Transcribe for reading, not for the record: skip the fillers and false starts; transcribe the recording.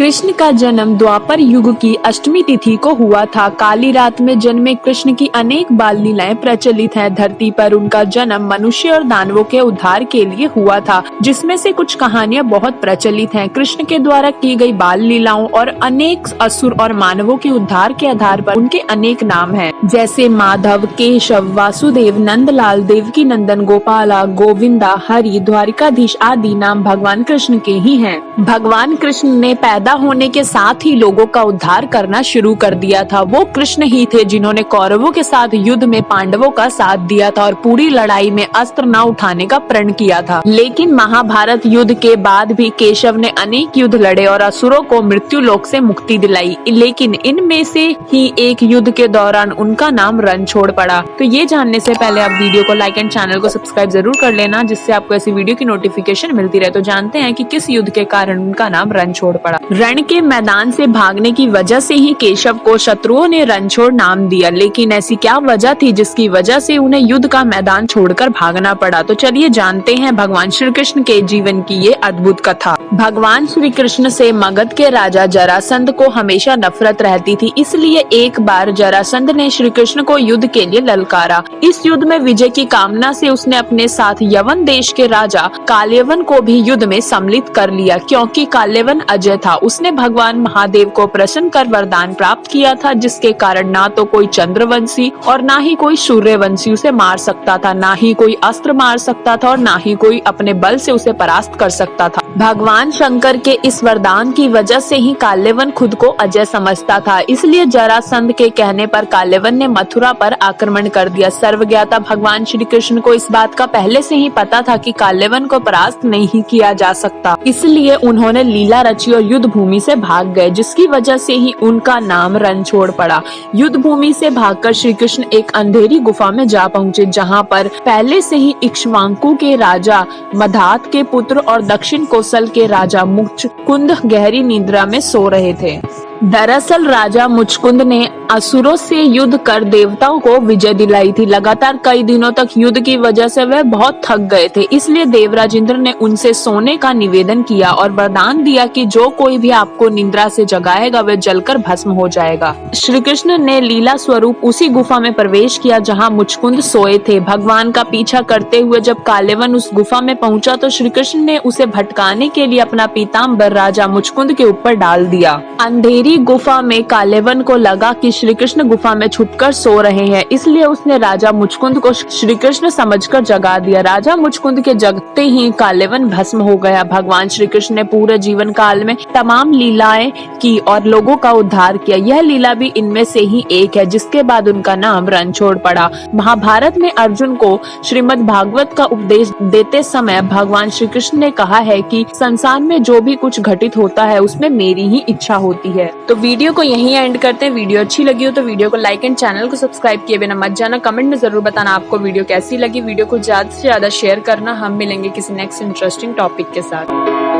कृष्ण का जन्म द्वापर युग की अष्टमी तिथि को हुआ था। काली रात में जन्मे कृष्ण की अनेक बाल लीलाएं प्रचलित हैं। धरती पर उनका जन्म मनुष्य और दानवों के उद्धार के लिए हुआ था, जिसमें से कुछ कहानियां बहुत प्रचलित हैं। कृष्ण के द्वारा की गई बाल लीलाओं और अनेक असुर और मानवों के उद्धार के आधार पर उनके अनेक नाम हैं, जैसे माधव, केशव, वासुदेव, नंदलाल, देवकी नंदन, गोपाला, गोविंदा, हरि, द्वारिकाधीश आदि नाम भगवान कृष्ण के ही हैं। भगवान कृष्ण ने पैदा होने के साथ ही लोगों का उद्धार करना शुरू कर दिया था। वो कृष्ण ही थे जिन्होंने कौरवों के साथ युद्ध में पांडवों का साथ दिया था और पूरी लड़ाई में अस्त्र न उठाने का प्रण किया था। लेकिन महाभारत युद्ध के बाद भी केशव ने अनेक युद्ध लड़े और असुरों को मृत्यु लोक से मुक्ति दिलाई। लेकिन इनमें से ही एक युद्ध के दौरान उनका नाम रणछोड़ पड़ा। तो ये जानने से पहले आप वीडियो को लाइक एंड चैनल को सब्सक्राइब जरूर कर लेना, जिससे आपको ऐसी वीडियो की नोटिफिकेशन मिलती रहे। तो जानते हैं कि किस युद्ध के कारण उनका नाम रणछोड़ पड़ा। रण के मैदान से भागने की वजह से ही केशव को शत्रुओं ने रणछोड़ नाम दिया। लेकिन ऐसी क्या वजह थी जिसकी वजह से उन्हें युद्ध का मैदान छोड़कर भागना पड़ा? तो चलिए जानते हैं भगवान श्री कृष्ण के जीवन की ये अद्भुत कथा। भगवान श्री कृष्ण से मगध के राजा जरासंध को हमेशा नफरत रहती थी, इसलिए एक बार जरासंध ने श्री कृष्ण को युद्ध के लिए ललकारा। इस युद्ध में विजय की कामना से उसने अपने साथ यवन देश के राजा काल्यवन को भी युद्ध में सम्मिलित कर लिया। क्योंकि काल्यवन अजय था, उसने भगवान महादेव को प्रसन्न कर वरदान प्राप्त किया था, जिसके कारण ना तो कोई चंद्रवंशी और ना ही कोई सूर्यवंशी उसे मार सकता था, ना ही कोई अस्त्र मार सकता था और ना ही कोई अपने बल से उसे परास्त कर सकता था। भगवान शंकर के इस वरदान की वजह से ही काल्यवन खुद को अजय समझता था। इसलिए जरासंध के कहने पर काल्यवन ने मथुरा पर आक्रमण कर दिया। सर्वज्ञाता भगवान श्री कृष्ण को इस बात का पहले से ही पता था कि काल्यवन को परास्त नहीं किया जा सकता, इसलिए उन्होंने लीला रची और युद्ध भूमि से भाग गए, जिसकी वजह से ही उनका नाम रणछोड़ पड़ा। युद्ध भूमि से भागकर श्री कृष्ण एक अंधेरी गुफा में जा पहुंचे, जहां पर पहले से ही इक्ष्वाकु के राजा मधात के पुत्र और दक्षिण कौशल के राजा मुचकुंद गहरी निद्रा में सो रहे थे। दरअसल राजा मुचकुंद ने असुरों से युद्ध कर देवताओं को विजय दिलाई थी। लगातार कई दिनों तक युद्ध की वजह से वह बहुत थक गए थे, इसलिए देवराज इंद्र ने उनसे सोने का निवेदन किया और वरदान दिया कि जो कोई भी आपको निद्रा से जगाएगा वह जलकर भस्म हो जाएगा। श्री कृष्ण ने लीला स्वरूप उसी गुफा में प्रवेश किया जहां मुचकुंद सोए थे। भगवान का पीछा करते हुए जब काल्यवन उस गुफा में पहुंचा तो श्री कृष्ण ने उसे भटकाने के लिए अपना पीताम्बर राजा मुचकुंद के ऊपर डाल दिया। अंधेरी गुफा में काल्यवन को लगा कि श्री कृष्ण गुफा में छुपकर सो रहे हैं, इसलिए उसने राजा मुचकुंद को श्री कृष्ण समझकर जगा दिया। राजा मुचकुंद के जगते ही काल्यवन भस्म हो गया। भगवान श्री कृष्ण ने पूरे जीवन काल में तमाम लीलाएं की और लोगों का उद्धार किया। यह लीला भी इनमें से ही एक है, जिसके बाद उनका नाम रणछोड़ पड़ा। महाभारत में अर्जुन को श्रीमद् भागवत का उपदेश देते समय भगवान श्री कृष्ण ने कहा है कि संसार में जो भी कुछ घटित होता है उसमें मेरी ही इच्छा होती है। तो वीडियो को यहीं एंड करते हैं। वीडियो अच्छी लगी हो तो वीडियो को लाइक एंड चैनल को सब्सक्राइब किए बिना मत जाना। कमेंट में जरूर बताना आपको वीडियो कैसी लगी। वीडियो को ज्यादा से ज्यादा शेयर करना। हम मिलेंगे किसी नेक्स्ट इंटरेस्टिंग टॉपिक के साथ।